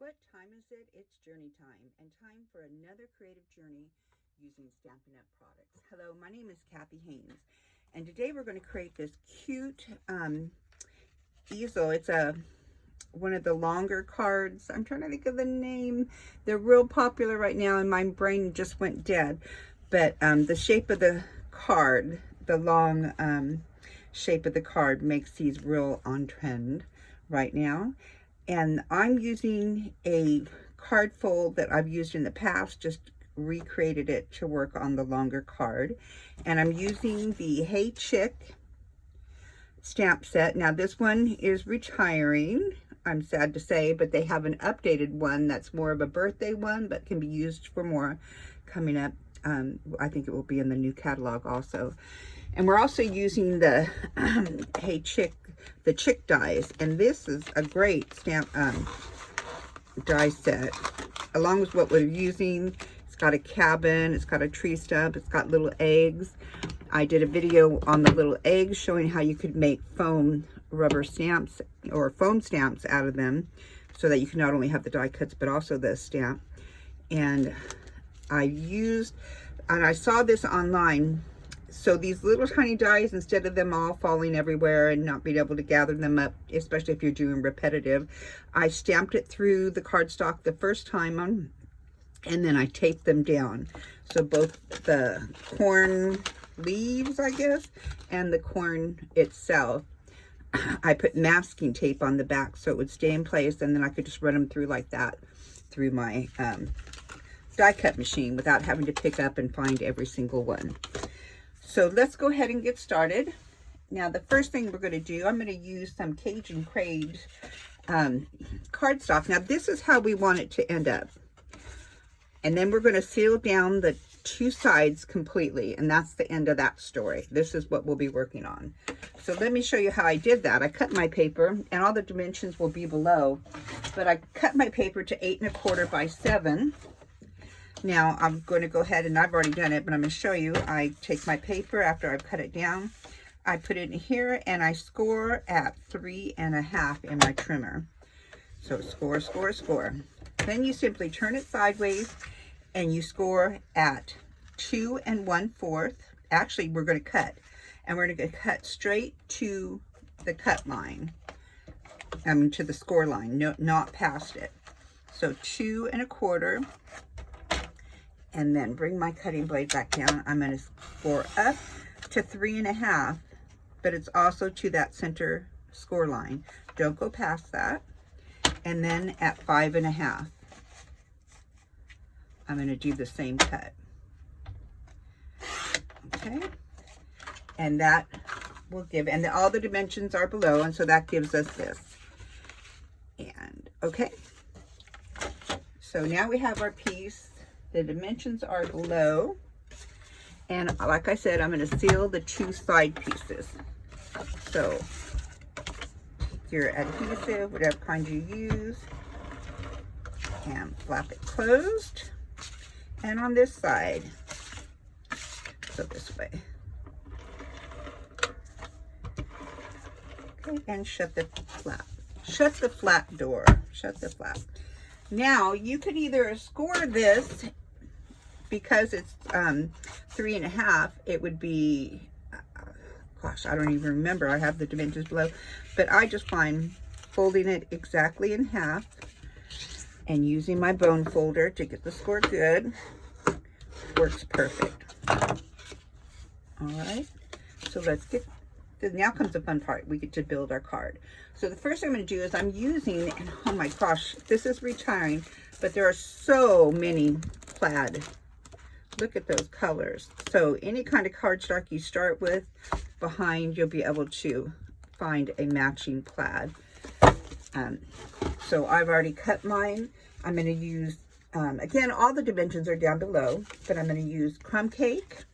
What time is it? It's journey time, and time for another creative journey using Stampin' Up! Products. Hello, my name is Kathy Haynes, and today we're going to create this cute easel. It's one of the longer cards. I'm trying to think of the name. They're real popular right now, and my brain just went dead. But the shape of the card, the long shape of the card, makes these real on trend right now. And I'm using a card fold that I've used in the past, just recreated it to work on the longer card. And I'm using the Hey Chick stamp set. Now this one is retiring, I'm sad to say, but they have an updated one that's more of a birthday one, but can be used for more coming up. I think it will be in the new catalog also. And we're also using the Hey Chick, the Chick dies, and this is a great stamp die set, along with what we're using. It's got a cabin, it's got a tree stump, it's got little eggs. I did a video on the little eggs showing how you could make foam rubber stamps or foam stamps out of them, so that you can not only have the die cuts but also the stamp. And I saw this online. So these little tiny dies, instead of them all falling everywhere and not being able to gather them up, especially if you're doing repetitive, I stamped it through the cardstock the first time on, and then I taped them down. So both the corn leaves, I guess, and the corn itself, I put masking tape on the back so it would stay in place, and then I could just run them through like that through my die cut machine without having to pick up and find every single one. So let's go ahead and get started. Now the first thing we're going to do, I'm going to use some CAJUN CRAZE cardstock. Now this is how we want it to end up. And then we're going to seal down the two sides completely, and that's the end of that story. This is what we'll be working on. So let me show you how I did that. I cut my paper, and all the dimensions will be below, but I cut my paper to 8 1/4 by 7. Now I'm going to go ahead, and I've already done it, but I'm going to show you. I take my paper after I've cut it down, I put it in here, and I score at 3 1/2 in my trimmer. So score, score, score. Then you simply turn it sideways, and you score at 2 1/4. Actually, we're going to cut, and we're going to cut straight to the cut line. I mean, to the score line, no, not past it. So 2 1/4. And then bring my cutting blade back down. I'm going to score up to 3 1/2, but it's also to that center score line. Don't go past that. And then at 5 1/2, I'm going to do the same cut. Okay. And that will give, and all the dimensions are below, and so that gives us this. And okay. So now we have our piece. The dimensions are below, and like I said, I'm going to seal the two side pieces. So your adhesive, whatever kind you use, and flap it closed. And on this side, so this way. Okay, and shut the flap. Shut the flap door. Shut the flap. Now you could either score this, because it's 3 1/2, it would be, gosh, I don't even remember. I have the dimensions below, but I just find folding it exactly in half and using my bone folder to get the score good works perfect. All right, so let's get, now comes the fun part. We get to build our card. So the first thing I'm going to do is I'm using, and oh my gosh, this is retiring, but there are so many plaid. Look at those colors. So any kind of cardstock you start with, behind you'll be able to find a matching plaid. So I've already cut mine. I'm going to use, again, all the dimensions are down below, but I'm going to use crumb cake.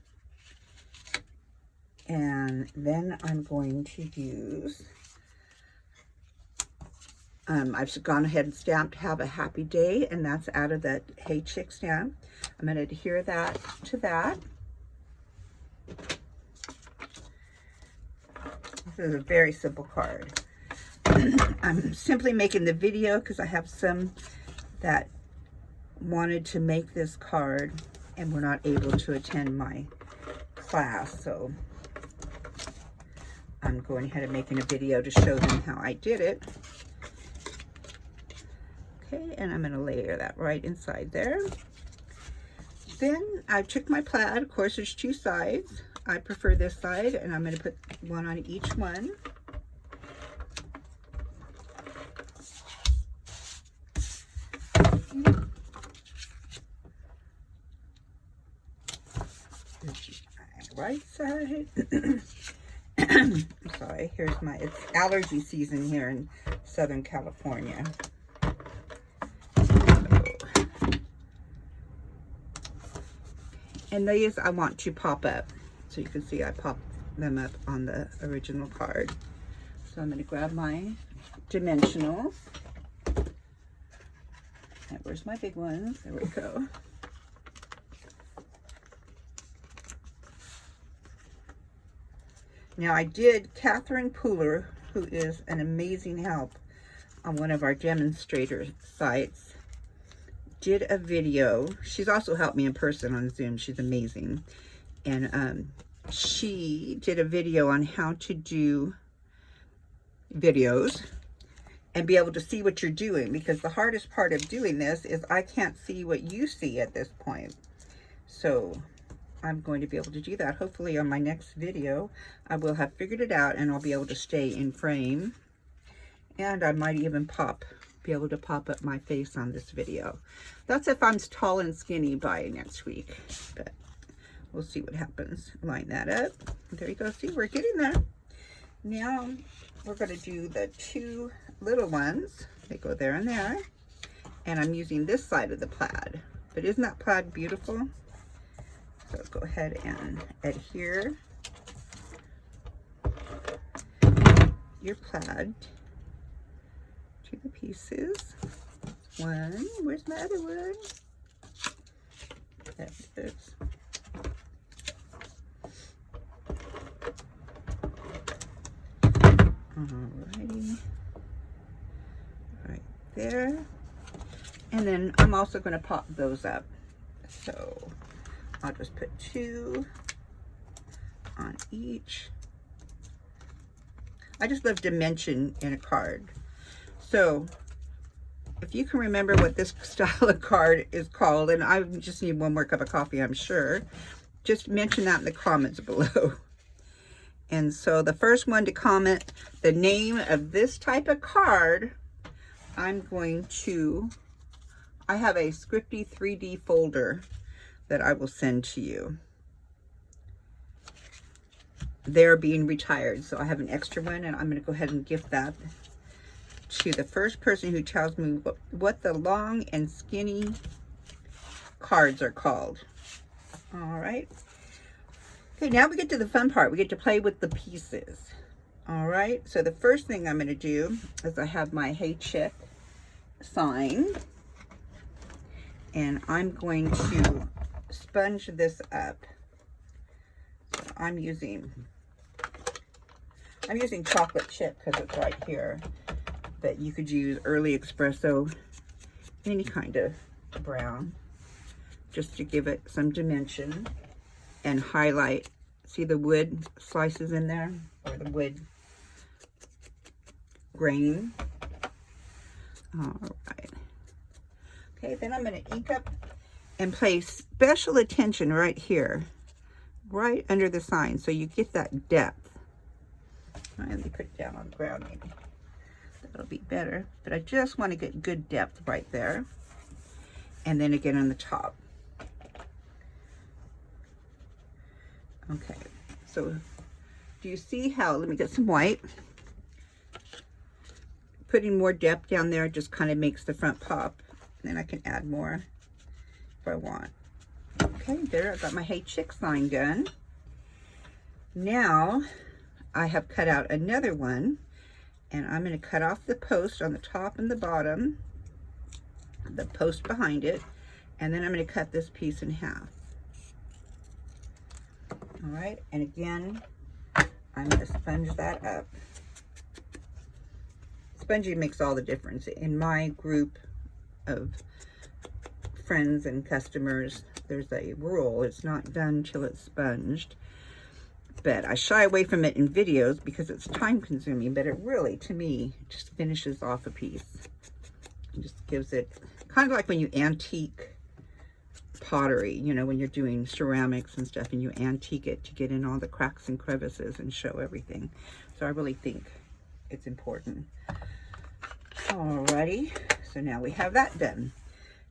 And then I'm going to use, I've gone ahead and stamped Have a Happy Day, and that's out of that Hey Chick stamp. I'm going to adhere that to that. This is a very simple card. I'm simply making the video because I have some that wanted to make this card and were not able to attend my class. So I'm going ahead and making a video to show them how I did it. Okay, and I'm going to layer that right inside there. Then I took my plaid. Of course, there's two sides. I prefer this side, and I'm going to put one on each one. Right side. I'm sorry, here's my, it's allergy season here in Southern California. And these I want to pop up. So you can see I popped them up on the original card. So I'm going to grab my dimensional. And where's my big ones? There we go. Now I did, Catherine Pooler, who is an amazing help on one of our demonstrator sites, did a video. She's also helped me in person on Zoom. She's amazing. And she did a video on how to do videos and be able to see what you're doing, because the hardest part of doing this is I can't see what you see at this point. So I'm going to be able to do that. Hopefully on my next video, I will have figured it out and I'll be able to stay in frame. And I might even be able to pop up my face on this video. That's if I'm tall and skinny by next week. But we'll see what happens. Line that up. There you go. See, we're getting there. Now we're going to do the two little ones. They go there and there. And I'm using this side of the plaid. But isn't that plaid beautiful? So go ahead and adhere your plaid to the pieces. One, where's my other one? There it is. Alrighty, right there. And then I'm also going to pop those up. So I'll just put two on each. I just love dimension in a card. So if you can remember what this style of card is called, and I just need one more cup of coffee, I'm sure, just mention that in the comments below. And so the first one to comment the name of this type of card, I'm going to, I have a Scripty 3D folder that I will send to you. They're being retired, so I have an extra one, and I'm going to go ahead and gift that to the first person who tells me what the long and skinny cards are called. All right. Okay, now we get to the fun part. We get to play with the pieces. All right. So the first thing I'm going to do is I have my Hey Chick sign, and I'm going to sponge this up. So I'm using chocolate chip because it's right here, but you could use early espresso, any kind of brown, just to give it some dimension and highlight. See the wood slices in there, or the wood grain. All right. Okay, then I'm going to ink up and place special attention right here, right under the sign, so you get that depth. All right, let me put it down on the ground, maybe. That'll be better. But I just want to get good depth right there. And then again on the top. Okay, so do you see how, let me get some white. Putting more depth down there just kind of makes the front pop. Then I can add more if I want. Okay, there, I've got my Hey Chick sign done. Now I have cut out another one, and I'm going to cut off the post on the top and the bottom, the post behind it, and then I'm going to cut this piece in half. All right, and again, I'm going to sponge that up. Sponging makes all the difference. In my group of friends and customers, there's a rule: it's not done till it's sponged. But I shy away from it in videos because it's time consuming, but it really, to me, just finishes off a piece. It just gives it, kind of like when you antique pottery, you know, when you're doing ceramics and stuff and you antique it to get in all the cracks and crevices and show everything. So I really think it's important. Alrighty, so now we have that done.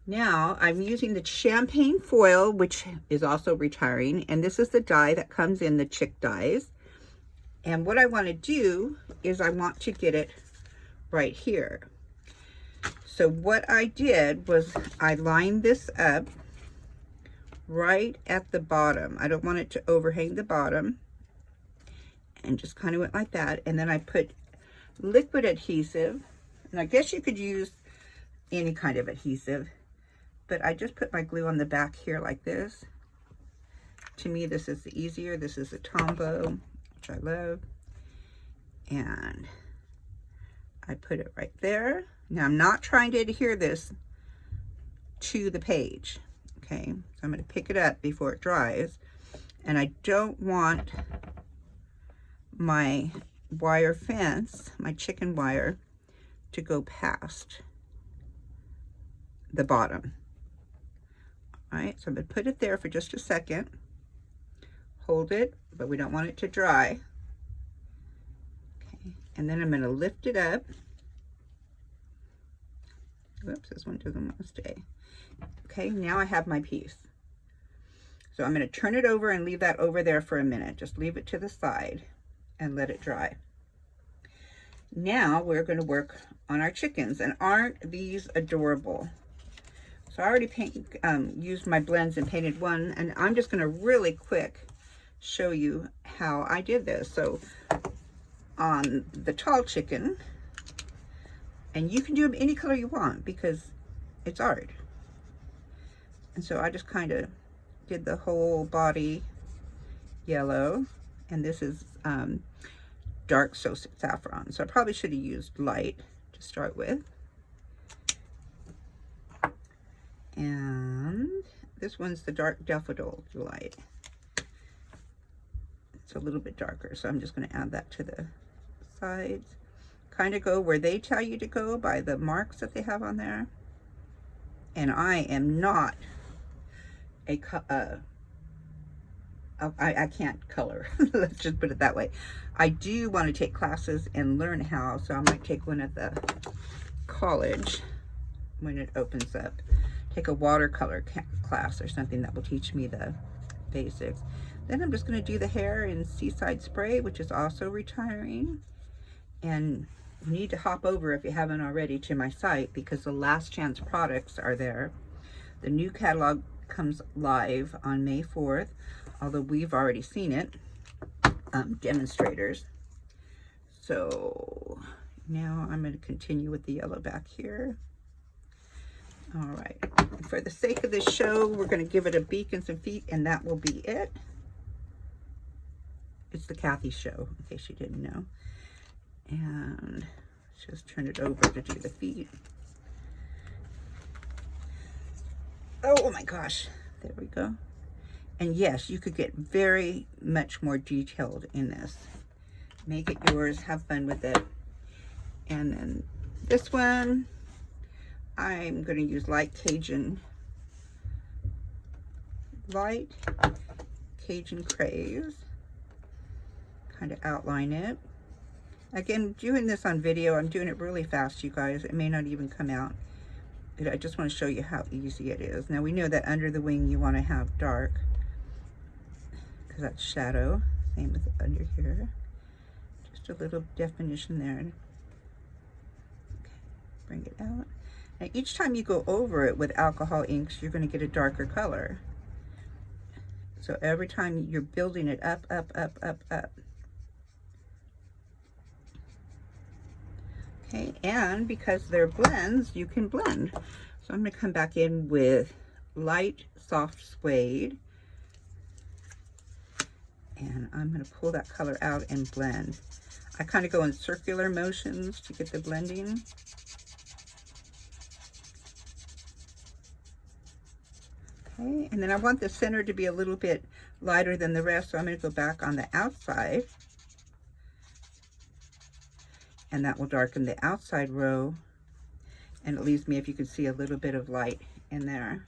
Now I'm using the champagne foil, which is also retiring, and this is the die that comes in the chick dies. And what I want to do is I want to get it right here. So what I did was I lined this up right at the bottom. I don't want it to overhang the bottom, and just kind of went like that. And then I put liquid adhesive, and I guess you could use any kind of adhesive, but I just put my glue on the back here like this. To me, this is the easier. This is a Tombow, which I love. And I put it right there. Now, I'm not trying to adhere this to the page, okay? So I'm going to pick it up before it dries. And I don't want my wire fence, my chicken wire, to go past the bottom. All right, so I'm going to put it there for just a second. Hold it, but we don't want it to dry. Okay, and then I'm going to lift it up. Whoops, this one doesn't want to stay. Okay, now I have my piece. So I'm going to turn it over and leave that over there for a minute. Just leave it to the side and let it dry. Now we're going to work on our chickens, and aren't these adorable? So I already used my blends and painted one, and I'm just going to really quick show you how I did this. So on the tall chicken, and you can do them any color you want because it's art. And so I just kind of did the whole body yellow, and this is dark saffron. So I probably should have used light to start with. And this one's the dark daffodil light. It's a little bit darker, so I'm just going to add that to the sides. Kind of go where they tell you to go by the marks that they have on there. And I am not I can't color. Let's just put it that way. I do want to take classes and learn how, so I might take one at the college when it opens up. Take a watercolor class or something that will teach me the basics. Then I'm just going to do the hair in Seaside Spray, which is also retiring. And you need to hop over, if you haven't already, to my site because the last chance products are there. The new catalog comes live on May 4th, although we've already seen it, demonstrators. So now I'm going to continue with the yellow back here. All right, for the sake of this show, we're going to give it a beak and some feet, and that will be it. It's the Kathy show, in case you didn't know. And just turn it over to do the feet. Oh my gosh, there we go. And yes, you could get very much more detailed in this. Make it yours, have fun with it. And then this one, I'm going to use light CAJUN CRAZE. Kind of outline it. Again, doing this on video, I'm doing it really fast, you guys. It may not even come out. I just want to show you how easy it is. Now we know that under the wing you want to have dark, because that's shadow. Same with under here. Just a little definition there. Okay, bring it out. Now each time you go over it with alcohol inks, you're going to get a darker color. So every time you're building it up, up, up, up, up. Okay, and because they're blends, you can blend. So I'm going to come back in with light soft suede. And I'm going to pull that color out and blend. I kind of go in circular motions to get the blending. Okay, and then I want the center to be a little bit lighter than the rest, so I'm going to go back on the outside. And that will darken the outside row. And it leaves me, if you can see, a little bit of light in there.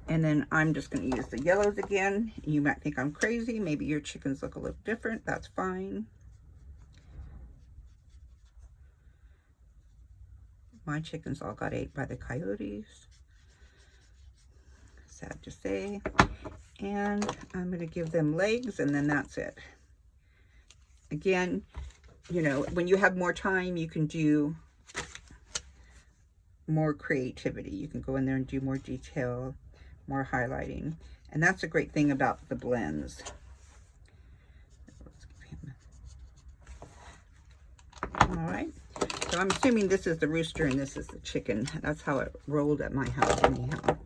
And then I'm just going to use the yellows again. You might think I'm crazy. Maybe your chickens look a little different. That's fine. My chickens all got ate by the coyotes. Sad to say. And I'm going to give them legs, and then that's it. Again, you know, when you have more time, you can do more creativity. You can go in there and do more detail, more highlighting. And that's a great thing about the blends. All right. So I'm assuming this is the rooster and this is the chicken. That's how it rolled at my house anyhow.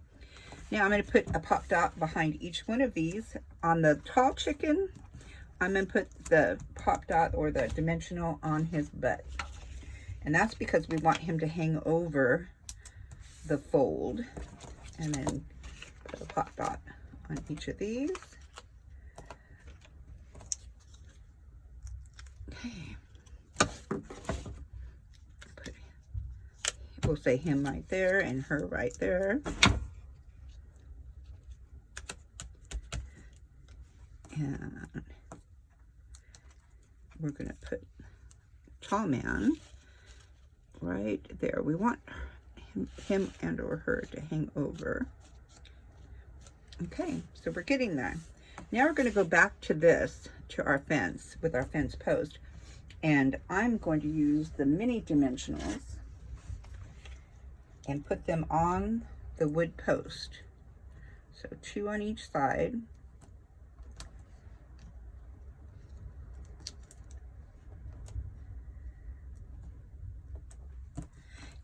Now I'm going to put a pop dot behind each one of these. On the tall chicken, I'm going to put the pop dot or the dimensional on his butt. And that's because we want him to hang over the fold. And then put a pop dot on each of these. Okay. We'll say him right there and her right there. And we're going to put tall man right there. We want him and or her to hang over. Okay, so we're getting there. Now we're going to go back to this, to our fence, with our fence post. And I'm going to use the mini dimensionals and put them on the wood post. So 2 on each side.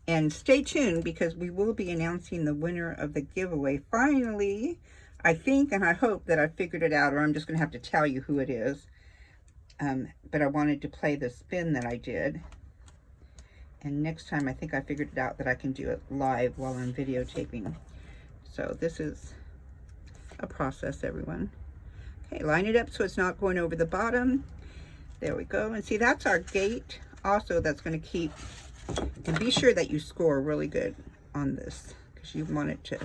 And stay tuned, because we will be announcing the winner of the giveaway. Finally, I think and I hope that I figured it out, or I'm just going to have to tell you who it is. But I wanted to play the spin that I did. And next time, I think I figured it out that I can do it live while I'm videotaping. So this is a process, everyone. Okay, line it up so it's not going over the bottom. There we go. And see, that's our gate. Also, that's going to keep, and be sure that you score really good on this, because you want it to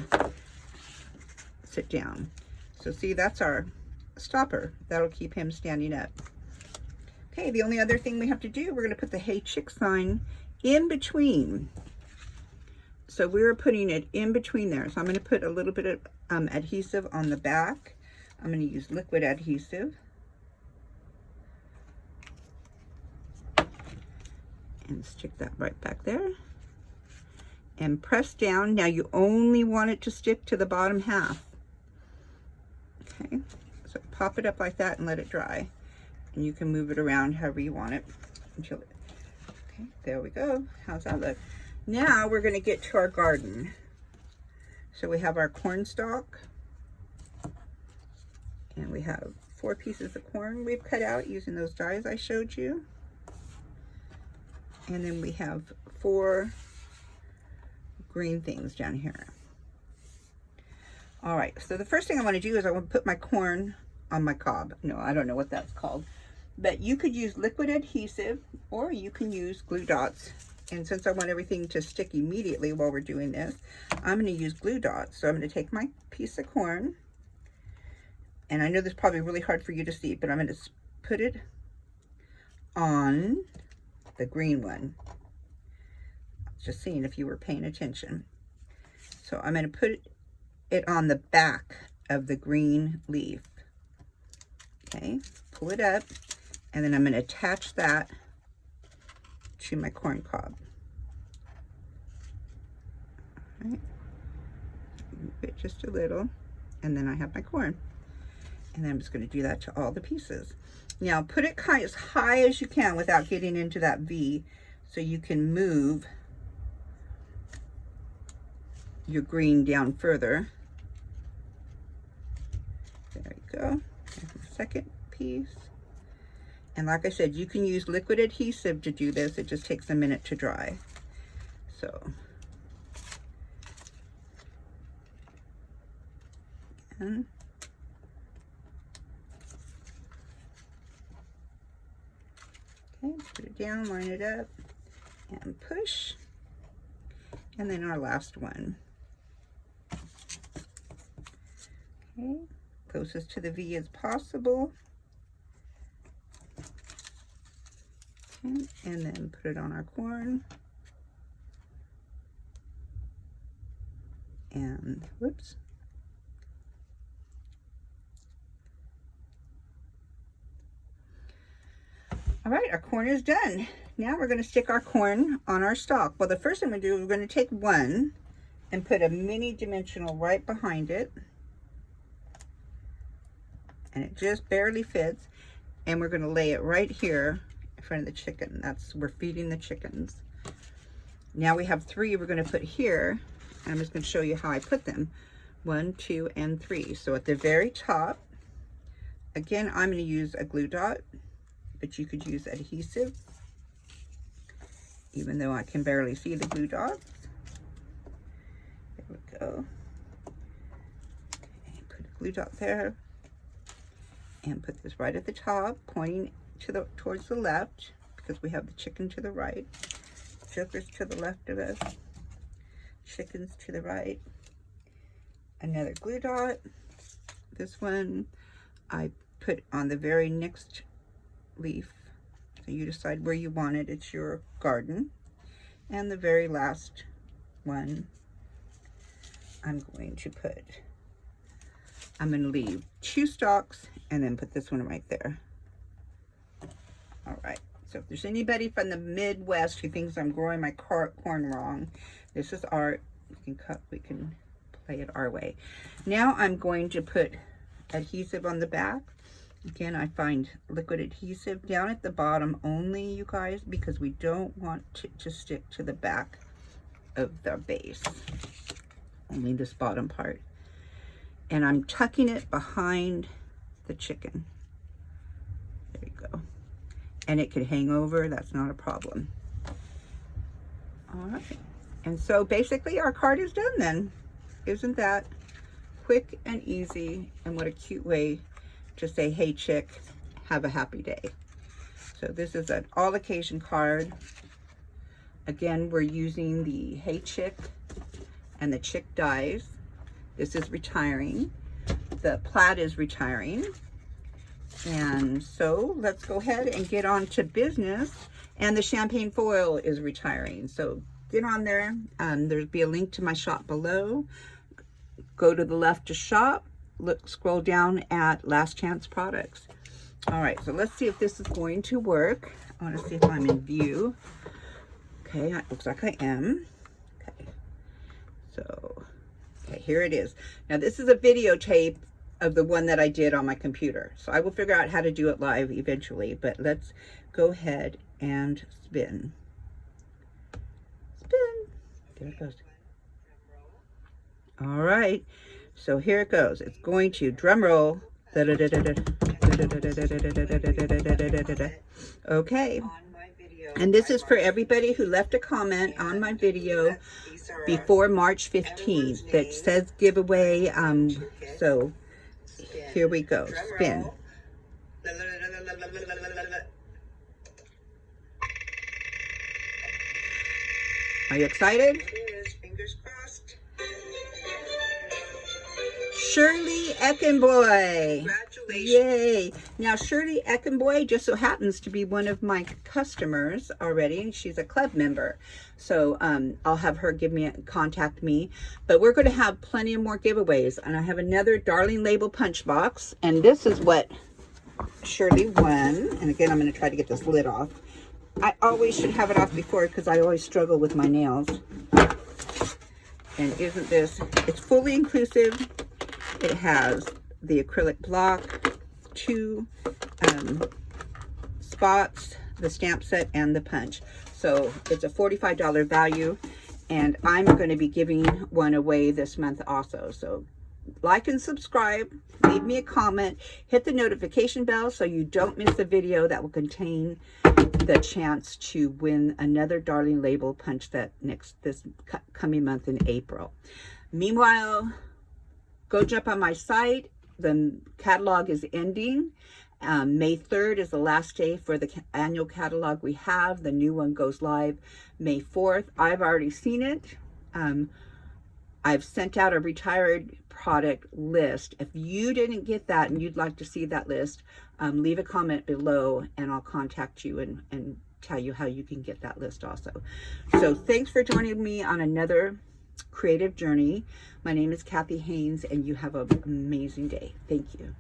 sit down. So see, that's our stopper. That'll keep him standing up. Okay, the only other thing we have to do, we're going to put the Hey Chick sign in between. So we're putting it in between there. So I'm going to put a little bit of adhesive on the back. I'm going to use liquid adhesive. And stick that right back there. And press down. Now you only want it to stick to the bottom half. Okay, so pop it up like that and let it dry. And you can move it around however you want it until it, okay, there we go. How's that look? Now we're going to get to our garden. So we have our corn stalk, and we have 4 pieces of corn we've cut out using those dies I showed you. And then we have 4 green things down here. All right, so the first thing I want to do is I want to put my corn on my cob. No, I don't know what that's called. But you could use liquid adhesive, or you can use glue dots. And since I want everything to stick immediately while we're doing this, I'm going to use glue dots. So I'm going to take my piece of corn, and I know this is probably really hard for you to see, but I'm going to put it on the green one. Just seeing if you were paying attention. So I'm going to put it on the back of the green leaf. Okay, pull it up, and then I'm going to attach that to my corn cob. All right, move it just a little, and then I have my corn. And then I'm just going to do that to all the pieces. Now put it kind of as high as you can without getting into that V, so you can move your green down further. There you go. There's my second piece. And like I said, you can use liquid adhesive to do this. It just takes a minute to dry. So again. Okay, put it down, line it up, and push. And then our last one. Okay, closest to the V as possible. Okay, and then put it on our corn. And whoops. All right, our corn is done. Now we're going to stick our corn on our stalk. Well, the first thing we do is we're going to take one and put a mini dimensional right behind it. And it just barely fits. And we're going to lay it right here in front of the chicken. We're feeding the chickens. Now we have 3 we're going to put here. And I'm just going to show you how I put them. 1, 2, and 3. So at the very top, again, I'm going to use a glue dot, but you could use adhesive, even though I can barely see the glue dots. There we go. Okay, put a glue dot there, and put this right at the top, pointing towards the left, because we have the chicken to the right, jokers to the left of us, chickens to the right. Another glue dot. This one I put on the very next leaf, so you decide where you want it. It's your garden. And the very last one I'm going to leave 2 stalks and then put this one right there. All right, so if there's anybody from the Midwest who thinks I'm growing my corn wrong, this is art. We can play it our way. Now I'm going to put adhesive on the back. Again, I find liquid adhesive down at the bottom only, you guys, because we don't want it to stick to the back of the base. Only this bottom part. And I'm tucking it behind the chicken. There you go. And it could hang over, that's not a problem. All right. And so basically our card is done then. Isn't that quick and easy? And what a cute way to say, hey chick, have a happy day. So this is an all occasion card. Again, we're using the hey chick and the chick dies. This is retiring. The plaid is retiring. And so let's go ahead and get on to business. And the champagne foil is retiring. So get on there. There'll be a link to my shop below. Go to the left to shop. Look, scroll down at Last Chance Products. All right, so let's see if this is going to work. I want to see if I'm in view. Okay, it looks like I am. Okay, so, okay, here it is. Now, this is a videotape of the one that I did on my computer. So I will figure out how to do it live eventually, but let's go ahead and spin. Spin. There it goes. All right. So here it goes. It's going to drum roll. Okay. And this is for everybody who left a comment on my video before March 15th that says giveaway. So here we go. Spin. Are you excited? Fingers crossed. Shirley Eckenboy. Congratulations. Yay. Now, Shirley Eckenboy just so happens to be one of my customers already, and she's a club member. So I'll have her contact me. But we're going to have plenty of more giveaways. And I have another Darling Label punch box. And this is what Shirley won. And again, I'm going to try to get this lid off. I always should have it off before because I always struggle with my nails. And isn't this, it's fully inclusive. It has the acrylic block, 2 spots, the stamp set, and the punch. So it's a $45 value, and I'm going to be giving one away this month also. So like and subscribe, leave me a comment, hit the notification bell so you don't miss the video that will contain the chance to win another Darling Label punch set this coming month in April. Meanwhile, go jump on my site. The catalog is ending. May 3rd is the last day for the annual catalog we have. The new one goes live May 4th. I've already seen it. I've sent out a retired product list. If you didn't get that and you'd like to see that list, leave a comment below and I'll contact you and tell you how you can get that list also. So thanks for joining me on another creative journey. My name is Kathy Haynes and you have an amazing day. Thank you.